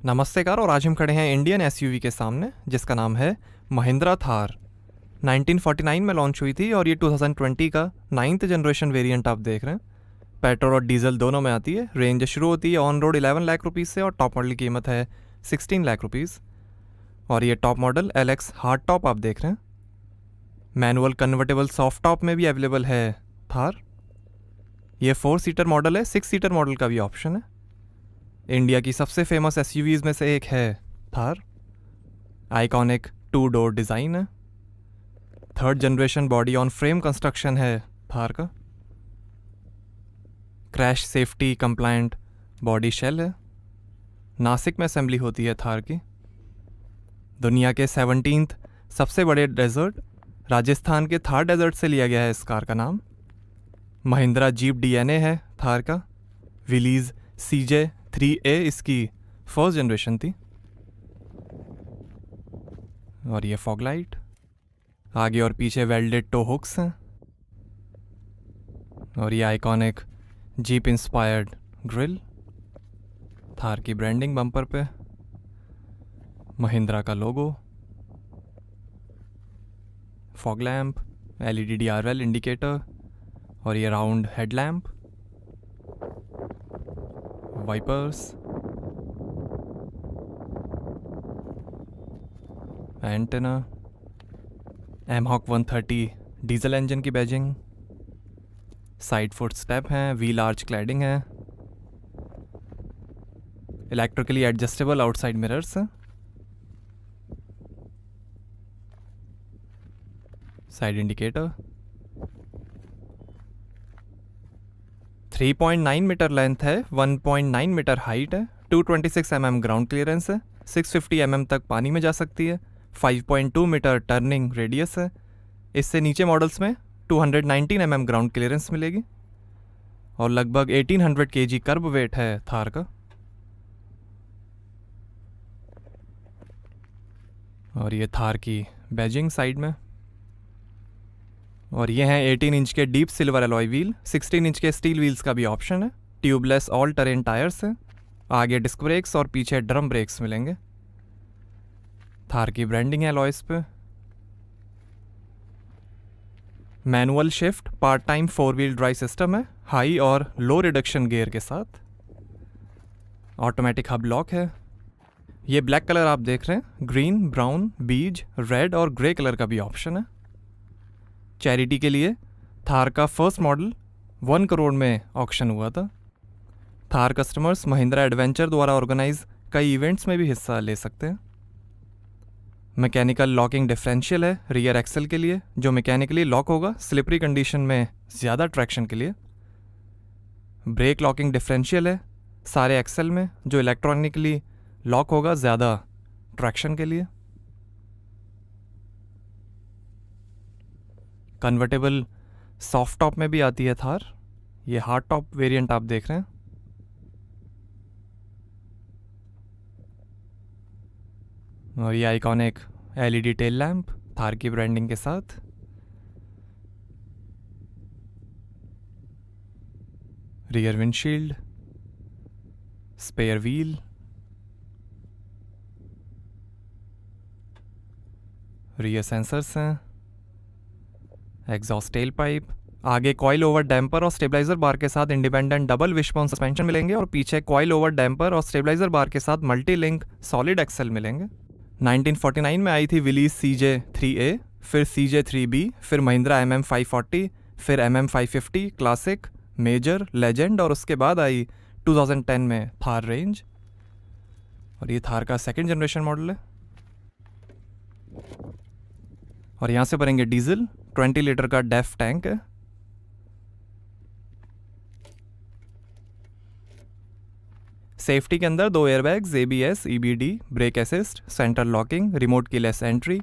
नमस्ते कार। और आज हम खड़े हैं इंडियन एसयूवी के सामने जिसका नाम है महिंद्रा थार। 1949 में लॉन्च हुई थी और ये 2020 का 9th जनरेशन वेरिएंट आप देख रहे हैं। पेट्रोल और डीजल दोनों में आती है। रेंज शुरू होती है ऑन रोड 11 लाख रुपीज़ से और टॉप मॉडल की कीमत है 16 लाख रुपीज़। और ये top model LX hard top आप देख रहे हैं। मैनुअल कन्वर्टेबल सॉफ्ट टॉप में भी अवेलेबल है थार। ये 4 सीटर मॉडल है, 6 सीटर मॉडल का भी ऑप्शन है। इंडिया की सबसे फेमस एसयूवीज़ में से एक है थार। आइकॉनिक 2 डोर डिज़ाइन है। 3rd generation body on frame construction है थार का। Crash safety compliant body shell है। नासिक में असेंबली होती है थार की। दुनिया के 17th सबसे बड़े डेजर्ट राजस्थान के थार डेजर्ट से लिया गया है इस कार का नाम। महिंद्रा जीप DNA है थार का। विलीज CJ 3A इसकी 1st जनरेशन थी। और ये फॉग लाइट, आगे और पीछे वेल्डेड टो हुक्स हैं। और ये iconic jeep inspired grille. Thar की ब्रांडिंग बम्पर पे, महिंद्रा का logo, fog lamp, LED DRL indicator और ये round headlamp, wipers, antenna, mHawk 130 diesel engine की बैजिंग, साइड फुट स्टेप हैं, व्हील आर्च क्लैडिंग है, इलेक्ट्रिकली एडजस्टेबल आउटसाइड मिरर्स हैं, साइड इंडिकेटर, 3.9 मीटर लेंथ है, 1.9 मीटर हाइट है, 226 mm ग्राउंड क्लियरेंस है, 650 mm तक पानी में जा सकती है, 5.2 मीटर टर्निंग रेडियस है। इससे नीचे मॉडल्स में 219 mm ग्राउंड क्लियरेंस मिलेगी और लगभग 1800 kg कर्ब वेट है थार का। और ये थार की बैजिंग साइड में। और ये हैं 18 इंच के deep silver alloy wheel, 16 inch के स्टील व्हील्स का भी ऑप्शन है। ट्यूबलेस ऑल टेरेन टायर्स हैं। आगे डिस्क ब्रेक्स और पीछे ड्रम ब्रेक्स मिलेंगे। थार की ब्रांडिंग है एलॉयस पे। Manual shift part time 4 wheel drive system है, हाई और लो रिडक्शन गियर के साथ। ऑटोमेटिक हब लॉक है। ये ब्लैक कलर आप देख रहे हैं, ग्रीन, ब्राउन, बीज, रेड और ग्रे कलर का भी ऑप्शन है। चैरिटी के लिए थार का फर्स्ट मॉडल 1 करोड़ में ऑक्शन हुआ था। थार कस्टमर्स महिंद्रा एडवेंचर द्वारा ऑर्गेनाइज कई इवेंट्स में भी हिस्सा ले सकते हैं। मैकेनिकल लॉकिंग डिफरेंशियल है रियर एक्सल के लिए, जो मैकेनिकली लॉक होगा स्लिपरी कंडीशन में ज़्यादा ट्रैक्शन के लिए। ब्रेक लॉकिंग डिफरेंशियल है सारे एक्सल में, जो इलेक्ट्रॉनिकली लॉक होगा ज़्यादा ट्रैक्शन के लिए। कन्वर्टेबल सॉफ्ट टॉप में भी आती है थार। ये हार्ड टॉप वेरिएंट आप देख रहे हैं। और ये iconic LED tail lamp Thar की ब्रांडिंग के साथ। Rear windshield, spare wheel, rear sensors हैं, एग्जॉस्ट टेल पाइप, आगे कॉइल ओवर डैम्पर और स्टेबलाइजर बार के साथ इंडिपेंडेंट डबल विशबोन सस्पेंशन मिलेंगे और पीछे कॉइल ओवर डैम्पर और स्टेबलाइजर बार के साथ मल्टी लिंक सॉलिड एक्सेल मिलेंगे। 1949 में आई थी विलीज CJ 3A, फिर CJ 3B, फिर महिंद्रा MM 540, फिर MM 550 क्लासिक, मेजर, लेजेंड और उसके बाद आई 2010 में थार रेंज। और ये थार का 2nd जनरेशन मॉडल है। और यहाँ से भरेंगे डीजल, 20 लीटर का डेफ टैंक है। सेफ्टी के अंदर 2 airbags, ABS, EBD, brake assist, centre locking, remote keyless entry,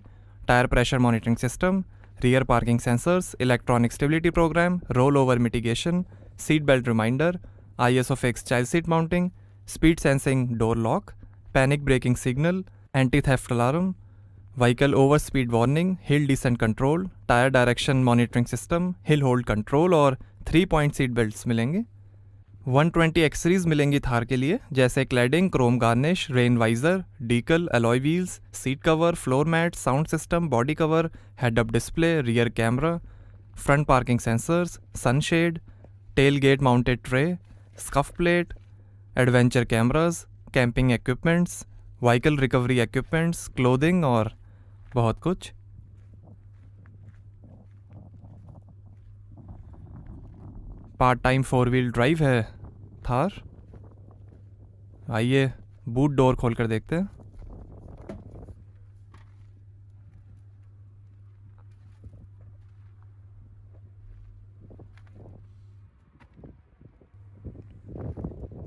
tyre pressure monitoring system, rear parking sensors, electronic stability program, roll over mitigation, seat belt reminder, ISO fix child seat mounting, speed sensing door lock, panic braking signal, anti theft alarm, vehicle over speed warning, hill descent control, tyre direction monitoring system, hill hold control और 3 point seat belts मिलेंगे। 120 accessories मिलेंगी थार के लिए, जैसे cladding, chrome garnish, rain visor, decal, alloy wheels, seat cover, floor mat, sound system, body cover, head up display, rear camera, front parking sensors, sunshade, tail gate mounted tray, scuff plate, adventure cameras, camping equipments, vehicle recovery equipments, clothing और बहुत कुछ। Part time 4 wheel drive है थार। आइए boot door खोल कर देखते हैं।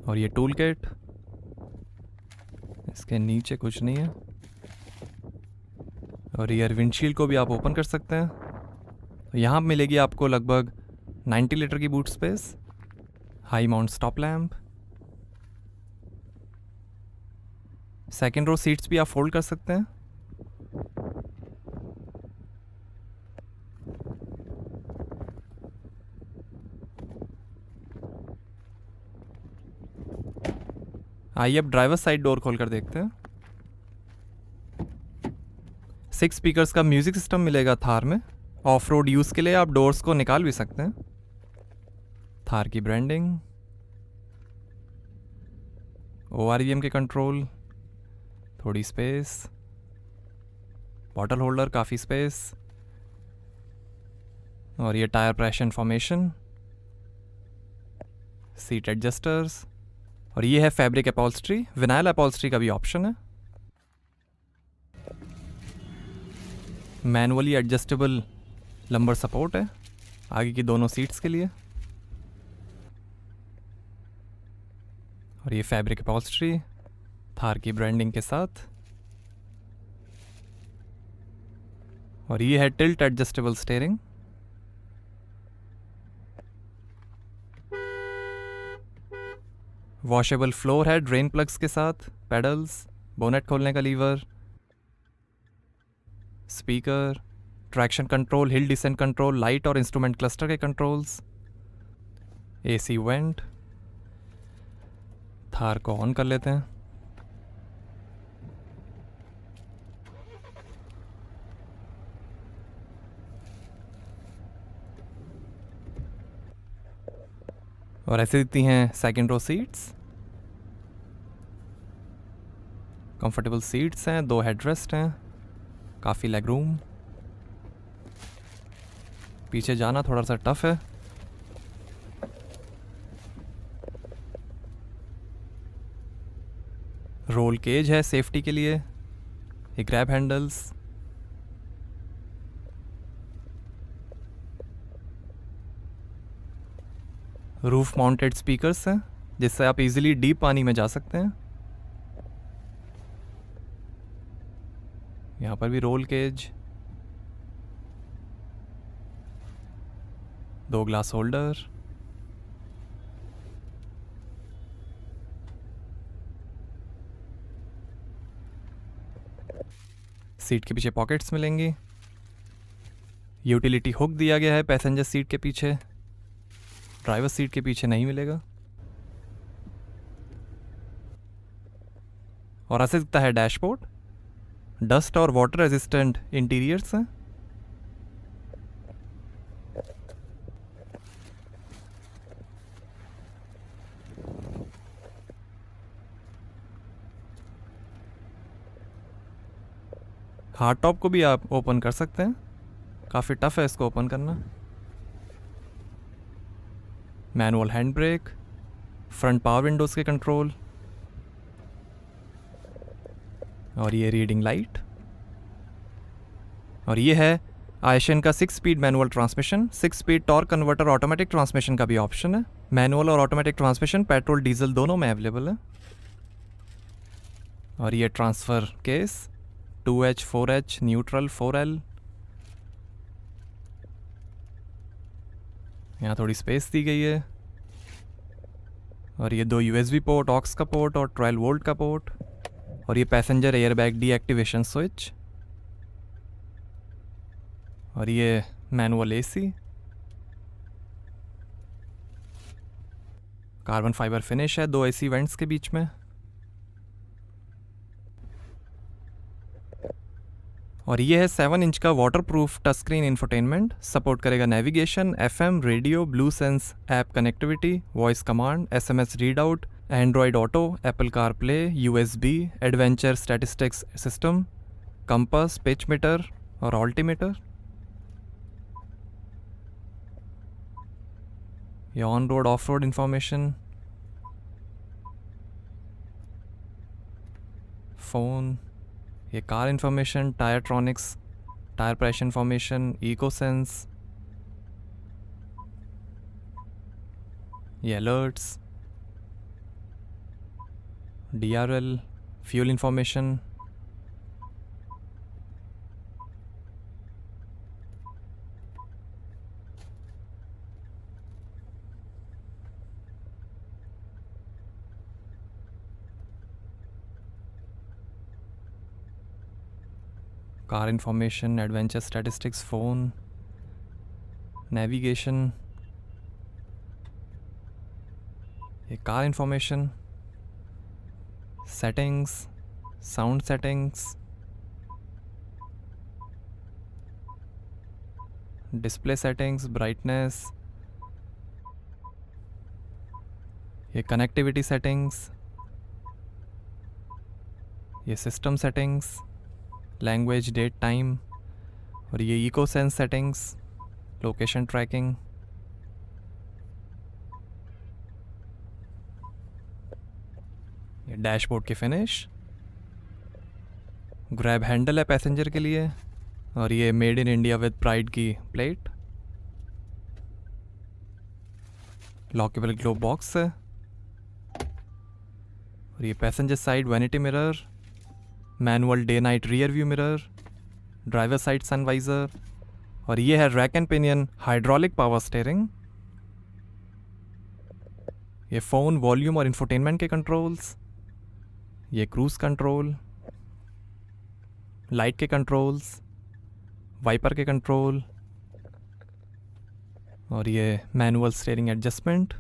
और ये टूल किट, इसके नीचे कुछ नहीं है। और रियर विंडशील्ड को भी आप ओपन कर सकते हैं। तो यहाँ मिलेगी आपको लगभग 90 लीटर की boot space, high mount stop lamp, second row seats भी आप फोल्ड कर सकते हैं। आइए अब ड्राइवर साइड डोर खोल कर देखते हैं। 6 स्पीकर्स का म्यूजिक सिस्टम मिलेगा थार में। ऑफ रोड यूज़ के लिए आप डोर्स को निकाल भी सकते हैं। थार की ब्रांडिंग, ORVM के कंट्रोल, थोड़ी स्पेस, बॉटल होल्डर, काफ़ी स्पेस, और ये tyre pressure information, seat adjusters, और ये है फैब्रिक अपॉल्स्ट्री। विनाइल अपॉल्स्ट्री का भी ऑप्शन है। मैनुअली एडजस्टेबल लंबर सपोर्ट है आगे की दोनों सीट्स के लिए। और ये फैब्रिक अपॉल्स्ट्री थार की ब्रांडिंग के साथ। और ये है tilt adjustable steering. Washable floor है ड्रेन प्लग्स के साथ, पेडल्स, बोनेट खोलने का lever, speaker, traction control, hill descent control, light और इंस्ट्रूमेंट क्लस्टर के कंट्रोल्स, AC वेंट। थार को ऑन कर लेते हैं। और ऐसे दिखती हैं second row seats. Comfortable seats हैं, 2 हेडरेस्ट हैं, काफ़ी लेग रूम। पीछे जाना थोड़ा सा टफ है। रोल केज है सेफ्टी के लिए, ये grab handles, roof mounted speakers हैं जिससे आप इजीली डीप पानी में जा सकते हैं। यहाँ पर भी roll cage, 2 glass holder, seat के पीछे पॉकेट्स मिलेंगी। यूटिलिटी हुक दिया गया है पैसेंजर सीट के पीछे, ड्राइवर सीट के पीछे नहीं मिलेगा। और ऐसे दिखता है डैशबोर्ड। डस्ट और वाटर रेजिस्टेंट इंटीरियर्स हैं। हार्ड टॉप को भी आप ओपन कर सकते हैं, काफ़ी टफ है इसको ओपन करना। Manual hand brake, front power Windows के कंट्रोल, और ये रीडिंग लाइट। और ये है आयशन का 6 speed manual transmission. 6 speed torque converter automatic transmission का भी ऑप्शन है। मैनुअल और ऑटोमेटिक ट्रांसमिशन पेट्रोल डीजल दोनों में अवेलेबल है। और ये transfer case 2H 4H neutral 4L। यहाँ थोड़ी स्पेस दी गई है। और ये 2 USB पोर्ट, ऑक्स का पोर्ट और 12 वोल्ट का पोर्ट। और ये पैसेंजर एयरबैग डीएक्टिवेशन स्विच। और ये manual AC। Carbon fibre finish है 2 एसी वेंट्स के बीच में। और ये है 7 इंच का water proof touch screen infotainment. Support करेगा navigation, FM, radio, blue sense, app connectivity, voice command, SMS read out, android auto, Apple car play, USB, adventure statistics system, compass, pitch meter और altimeter. ये on road off road information, phone, ये car information, tyre tronics, tyre pressure information, eco sense, ये alerts, DRL, fuel information, car information, adventure statistics, phone, navigation, ये car information, settings, sound settings, display settings, brightness, ये connectivity settings, ये system settings, language, date, time, और ये eco sense settings, location tracking. ये dashboard की finish, grab handle है passenger के लिए, और ये made in India with pride की प्लेट। लॉकेबल ग्लोब बॉक्स है, और ये passenger side vanity mirror, manual day night rear view mirror, driver side sunvisor, और ये है rack and pinion hydraulic power steering. ये फ़ोन, वॉल्यूम और इंफोटेनमेंट के कंट्रोल्स, ये क्रूज़ कंट्रोल, लाइट के कंट्रोल्स, वाइपर के कंट्रोल, और ये मैनुअल स्टीयरिंग एडजस्टमेंट,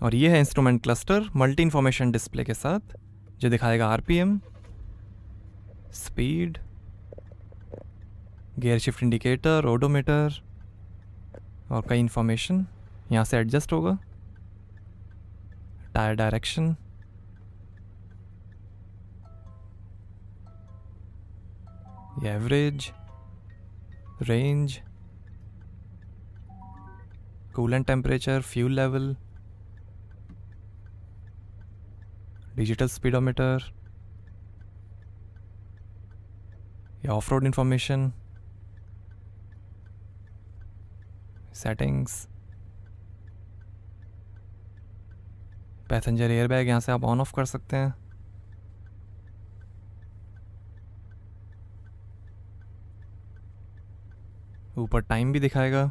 और ये है instrument cluster multi information display के साथ, जो दिखाएगा RPM, speed, gear shift indicator, odometer और कई इंफॉर्मेशन यहाँ से एडजस्ट होगा। टायर डायरेक्शन, ये average, range, coolant temperature, fuel level, digital speedometer, ये off road information, settings, passenger airbag यहाँ से आप ऑन ऑफ कर सकते हैं। ऊपर टाइम भी दिखाएगा।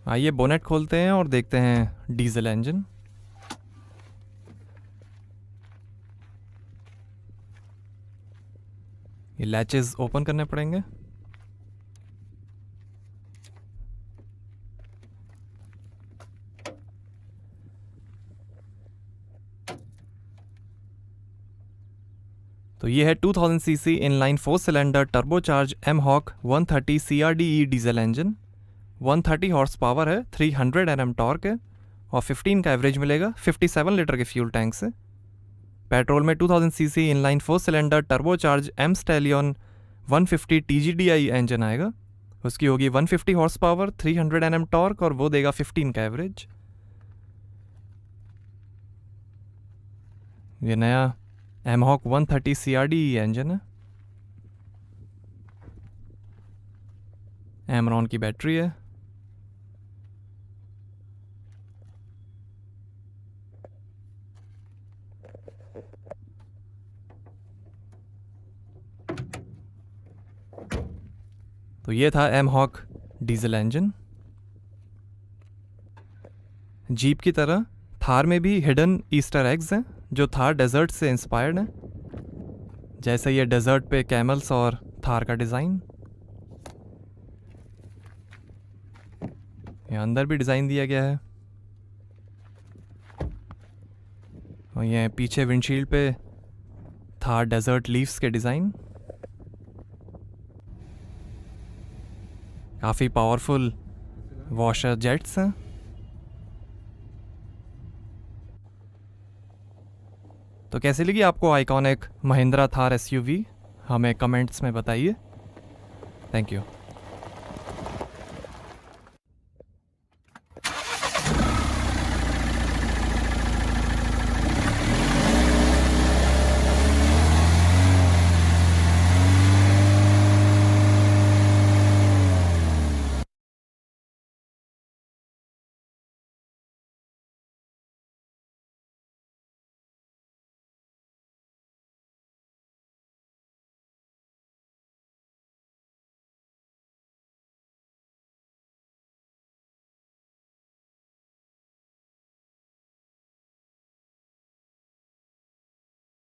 आइए बोनेट खोलते हैं और देखते हैं डीजल इंजन। ये लैचेस ओपन करने पड़ेंगे। तो ये है 2000 CC inline 4 cylinder turbocharge mHawk 130 CRDE diesel engine. 130 horse power है, 300 Nm टॉर्क है और 15 का एवरेज मिलेगा 57 लीटर के फ्यूल टैंक से। पेट्रोल में 2000 CC inline 4 cylinder turbocharge M Stallion 150 TGDI engine आएगा। उसकी होगी 150 हॉर्स पावर, 300 Nm टॉर्क और वो देगा 15 का एवरेज। ये नया एमहॉक 130 CRDE इंजन है। एमरॉन की बैटरी है। तो ये था एमहॉक डीजल इंजन। जीप की तरह थार में भी हिडन ईस्टर एग्स हैं जो थार डेजर्ट से इंस्पायर्ड हैं। जैसे ये डेजर्ट पे कैमल्स और थार का डिज़ाइन। यहाँ अंदर भी डिज़ाइन दिया गया है। और ये पीछे विंडशील्ड पे थार डेजर्ट लीव्स के डिज़ाइन। काफ़ी पावरफुल वॉशर जेट्स हैं। तो कैसी लगी आपको आइकॉनिक महिंद्रा थार एसयूवी? हमें कमेंट्स में बताइए। Thank you.